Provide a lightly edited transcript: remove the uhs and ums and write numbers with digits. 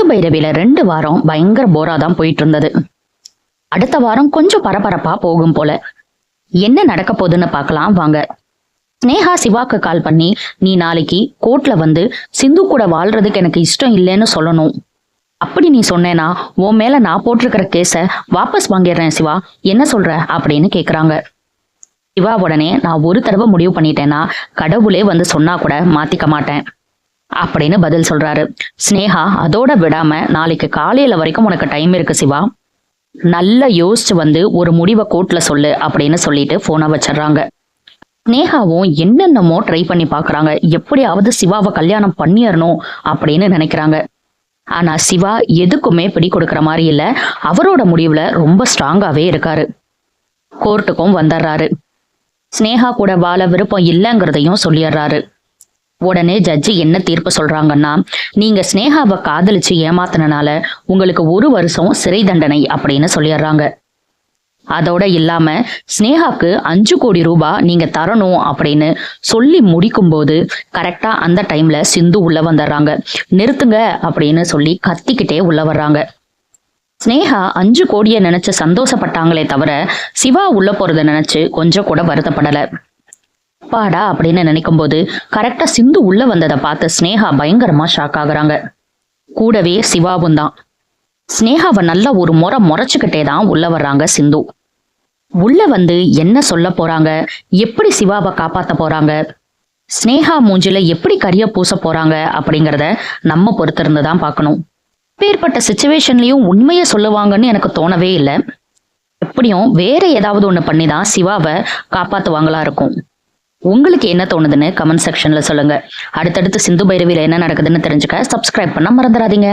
பைரவியில 2 வாரம் பயங்கர போரா தான் போயிட்டு இருந்தது. அடுத்த வாரம் கொஞ்சம் பரபரப்பா போகும் போல. என்ன நடக்க போகுதுன்னு பார்க்கலாம் வாங்க. ஸ்னேகா சிவாக்கு கால் பண்ணி, நீ நாளைக்கு கோர்ட்ல வந்து சிந்து கூட வாழ்றதுக்கு எனக்கு இஷ்டம் இல்லைன்னு சொல்லணும். அப்படி நீ சொன்னேனா உன் மேல நான் போட்டிருக்கிற கேஸ வாபஸ் வாங்கிடுறேன் சிவா, என்ன சொல்ற அப்படின்னு கேக்குறாங்க. சிவா உடனே, நான் ஒரு தடவை முடிவு பண்ணிட்டேன்னா கடவுளே வந்து சொன்னா கூட மாத்திக்க மாட்டேன் அப்படின்னு பதில் சொல்றாரு. ஸ்னேகா அதோட விடாம, நாளைக்கு காலையில வரைக்கும் உனக்கு டைம் இருக்கு சிவா, நல்லா யோசிச்சு வந்து ஒரு முடிவை கோர்ட்ல சொல்லு அப்படின்னு சொல்லிட்டு போனை வச்சிடறாங்க. ஸ்னேகாவும் என்னென்னமோ ட்ரை பண்ணி பாக்குறாங்க, எப்படியாவது சிவாவை கல்யாணம் பண்ணிடணும் அப்படின்னு நினைக்கிறாங்க. ஆனா சிவா எதுக்குமே பிடி கொடுக்கற மாதிரி இல்ல, அவரோட முடிவுல ரொம்ப ஸ்ட்ராங்காவே இருக்காரு. கோர்ட்டுக்கும் வந்துடுறாரு. ஸ்னேகா கூட வாழ விருப்பம் இல்லைங்கிறதையும் சொல்லிடுறாரு. உடனே ஜட்ஜி என்ன தீர்ப்பு சொல்றாங்கன்னா, நீங்க ஸ்னேகாவை காதலிச்சு ஏமாத்தினால உங்களுக்கு 1 வருஷம் சிறை தண்டனை அப்படின்னு சொல்லிடுறாங்க. அதோட இல்லாம ஸ்னேகாக்கு 5 கோடி ரூபாய் நீங்க தரணும் அப்படின்னு சொல்லி முடிக்கும் போது கரெக்டா அந்த டைம்ல சிந்து உள்ள வந்துடுறாங்க. நிறுத்துங்க அப்படின்னு சொல்லி கத்திக்கிட்டே உள்ள வர்றாங்க. ஸ்னேகா 5 கோடியை நினைச்சு சந்தோஷப்பட்டாங்களே தவிர சிவா உள்ள போறத நினைச்சு கொஞ்சம் கூட வருத்தப்படல. பாடா அப்படின்னு நினைக்கும் போது கரெக்டா சிந்து உள்ள வந்ததை பார்த்து ஸ்னேகா பயங்கரமா ஷாக் ஆகுறாங்க. கூடவே சிவாவும் தான். ஸ்னேகாவை நல்லா ஒரு முறைச்சுக்கிட்டே தான் உள்ள வர்றாங்க சிந்து. உள்ள வந்து என்ன சொல்ல போறாங்க, எப்படி சிவாவை காப்பாத்த போறாங்க, ஸ்னேகா மூஞ்சில எப்படி கரிய பூச போறாங்க அப்படிங்கிறத நம்ம பொறுத்திருந்து தான் பார்க்கணும். பேர்பட்ட சிச்சுவேஷன்லயும் உண்மையை சொல்லுவாங்கன்னு எனக்கு தோணவே இல்லை. எப்படியும் வேற ஏதாவது ஒண்ணு பண்ணி தான் சிவாவை காப்பாத்துவாங்களா இருக்கும். உங்களுக்கு என்ன தோணுதுன்னு கமெண்ட் செக்ஷன்ல சொல்லுங்க. அடுத்தடுத்து சிந்து பைரவியில என்ன நடக்குதுன்னு தெரிஞ்சுக்க சப்ஸ்கிரைப் பண்ண மறந்துடாதீங்க.